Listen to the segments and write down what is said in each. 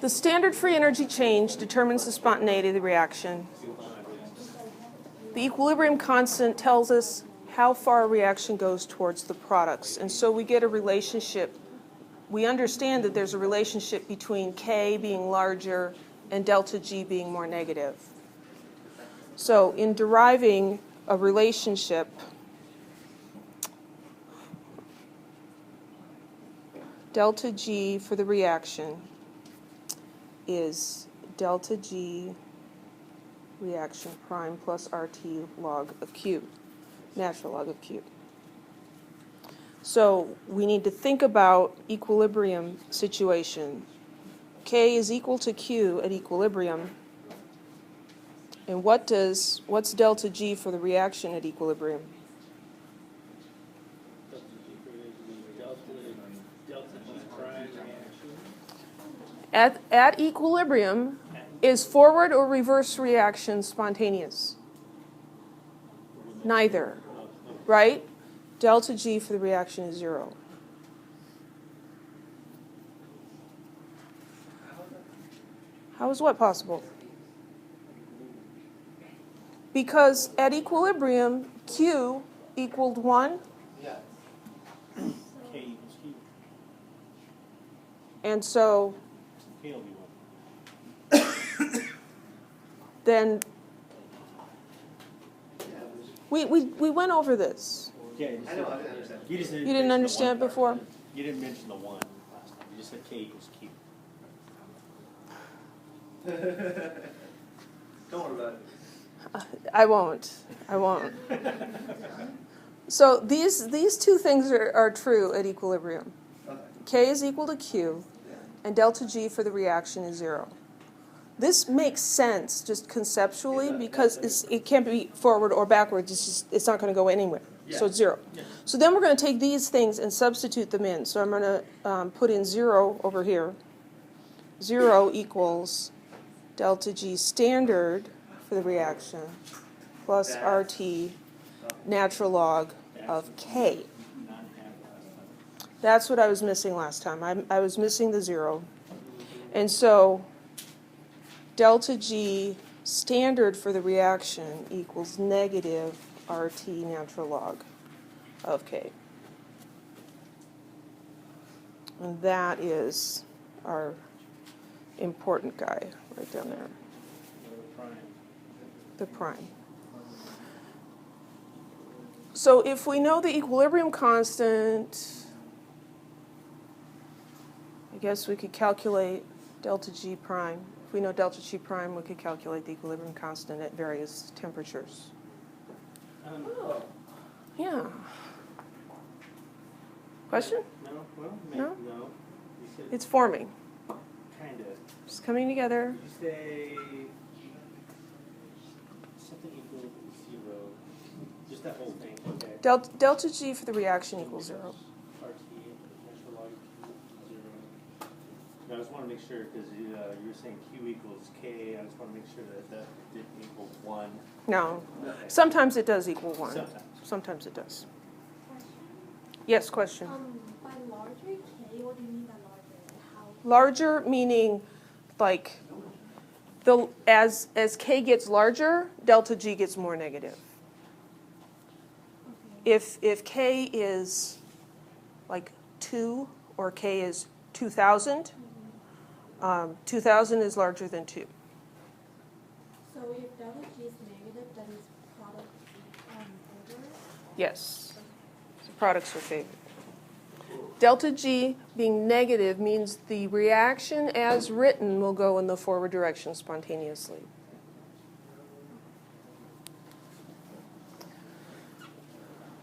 The standard free energy change determines the spontaneity of the reaction. The equilibrium constant tells us how far a reaction goes towards the products. And so we get a relationship. We understand that there's a relationship between K being larger and delta G being more negative. So in deriving a relationship, delta G for the reaction is delta G reaction prime plus RT log of Q, natural log of Q. So we need to think about equilibrium situation. K is equal to Q at equilibrium. And what's delta G for the reaction at equilibrium? At equilibrium, is forward or reverse reaction spontaneous? Neither, right? Delta G for the reaction is 0. How is what possible? Because at equilibrium, Q equaled 1. Yeah. K equals Q. And so K will be 1. then we went over this. Yeah, I know, I didn't understand. You just You didn't understand it before? You didn't mention the 1 last time. You just said K equals Q. Don't worry about it. I won't. So these two things are true at equilibrium. Okay. K is equal to Q, and delta G for the reaction is 0. This makes sense just conceptually because it can't be forward or backwards. It's not going to go anywhere. Yeah. So it's 0. Yeah. So then we're going to take these things and substitute them in. So I'm going to put in 0 over here. 0 equals delta G standard for the reaction plus RT natural log of K. That's what I was missing last time. I was missing the 0. And so delta G standard for the reaction equals negative RT natural log of K. And that is our important guy right down there, the prime. So if we know the equilibrium constant, I guess we could calculate delta G prime. If we know delta G prime, we could calculate the equilibrium constant at various temperatures. Oh. Yeah. Question? No? Well, No? no. You said It's forming. kind of. It's coming together. Did you say something equal to 0? Just that whole thing, okay. Delta G for the reaction equals 0. RT, natural log of 0. No, I just want to make sure, because you were saying Q equals K. I just want to make sure that didn't equal 1. No. Sometimes it does equal 1. Sometimes. Sometimes it does. Yes, question. By larger K, what do you mean by larger? How? Larger meaning like as K gets larger, delta G gets more negative. If K is like 2 or K is 2,000, 2,000 is larger than 2. So if delta G is negative, then it's product over? Yes. So products are favored. Delta G being negative means the reaction as written will go in the forward direction spontaneously.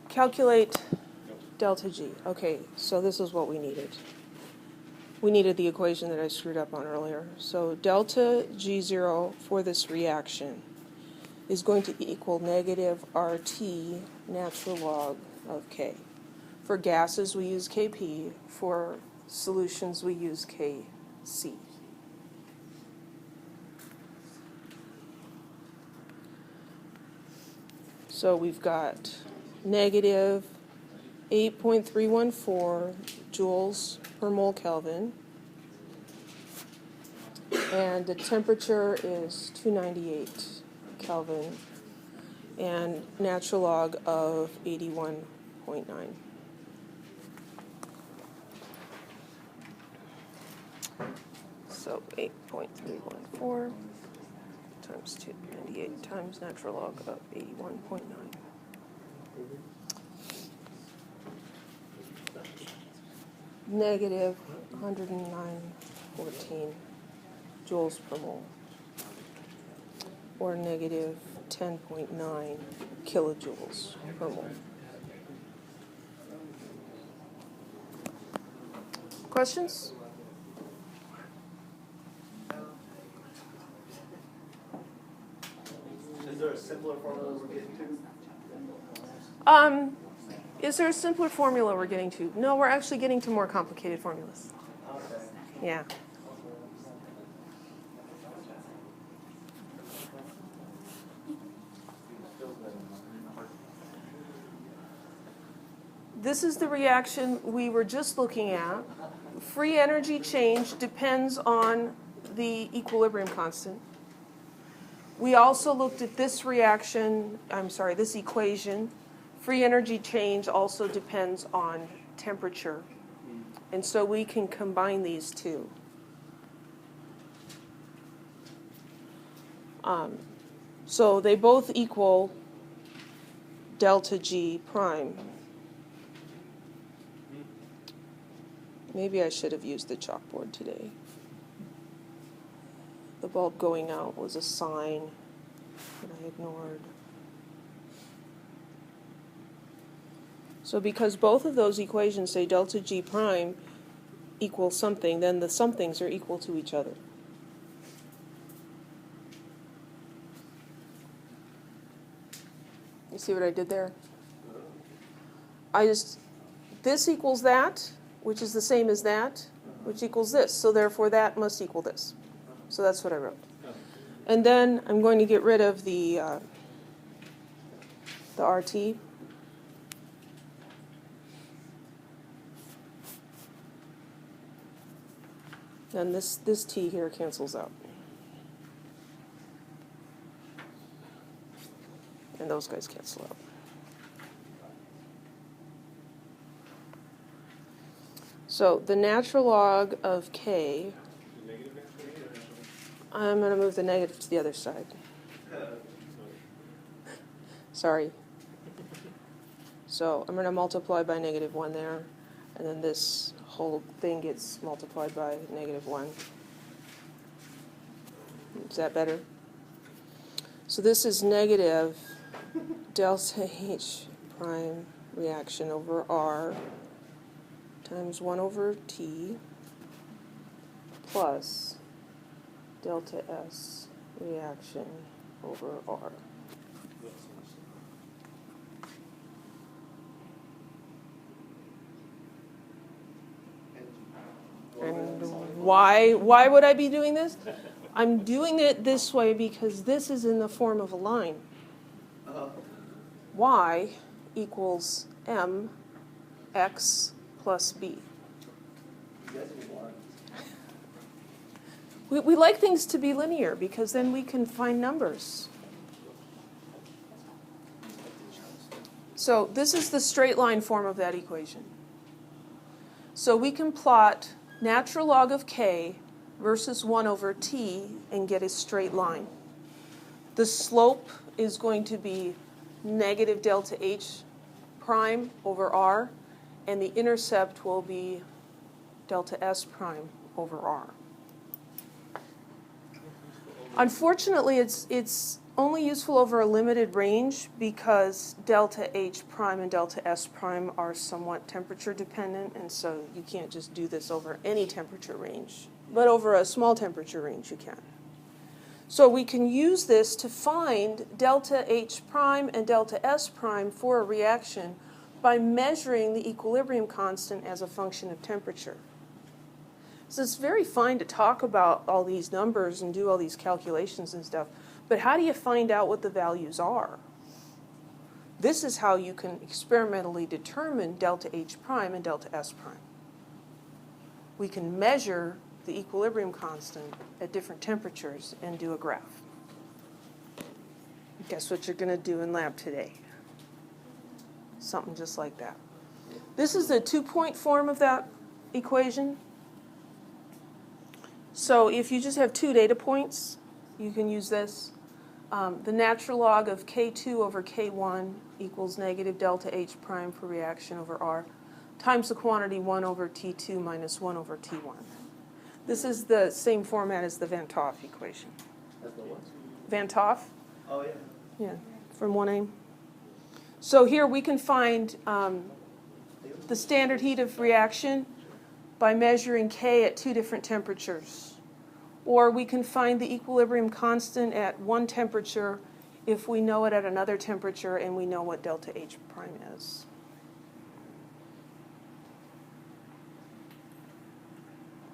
Calculate delta G. Okay, so this is what we needed. We needed the equation that I screwed up on earlier. So delta G0 for this reaction is going to equal negative RT natural log of K. For gases, we use Kp. For solutions, we use Kc. So we've got negative 8.314 joules per mole Kelvin and the temperature is 298 Kelvin, and natural log of 81.9. So 8.314 times 298 times natural log of 81.9. Negative 109.14 joules per mole, or negative 10.9 kilojoules per mole. Questions? Is there a simpler formula we're getting to? Is there a simpler formula we're getting to? No, we're actually getting to more complicated formulas. Okay. Yeah. This is the reaction we were just looking at. Free energy change depends on the equilibrium constant. We also looked at this reaction, this equation. Free energy change also depends on temperature. And so we can combine these two. So they both equal delta G prime. Maybe I should have used the chalkboard today. The bulb going out was a sign that I ignored. So because both of those equations say delta G prime equals something, then the somethings are equal to each other. You see what I did there? This equals that, which is the same as that, which equals this. So therefore that must equal this. So that's what I wrote. And then I'm going to get rid of the RT. And this T here cancels out. And those guys cancel out. So the natural log of K, I'm going to move the negative to the other side. Sorry. So I'm going to multiply by -1 there, and then this whole thing gets multiplied by -1. Is that better? So this is negative delta H prime reaction over R times 1 over T plus delta S reaction over R. And why would I be doing this? I'm doing it this way because this is in the form of a line. Y equals mx plus b. We like things to be linear because then we can find numbers. So this is the straight line form of that equation. So we can plot natural log of K versus 1 over T and get a straight line. The slope is going to be negative delta H prime over R, and the intercept will be delta S prime over R. Unfortunately, it's only useful over a limited range because delta H prime and delta S prime are somewhat temperature dependent, and so you can't just do this over any temperature range. But over a small temperature range, you can. So we can use this to find delta H prime and delta S prime for a reaction by measuring the equilibrium constant as a function of temperature. So it's very fine to talk about all these numbers and do all these calculations and stuff, but how do you find out what the values are? This is how you can experimentally determine delta H prime and delta S prime. We can measure the equilibrium constant at different temperatures and do a graph. Guess what you're going to do in lab today? Something just like that. This is the 2-point form of that equation. So if you just have 2 data points, you can use this. The natural log of K2 over K1 equals negative delta H prime for reaction over R times the quantity 1 over T2 minus 1 over T1. This is the same format as the Van 't Hoff equation. That's the what? Van 't Hoff? Oh, yeah. Yeah, from 1A. So here we can find the standard heat of reaction by measuring K at 2 different temperatures. Or we can find the equilibrium constant at one temperature if we know it at another temperature and we know what delta H prime is.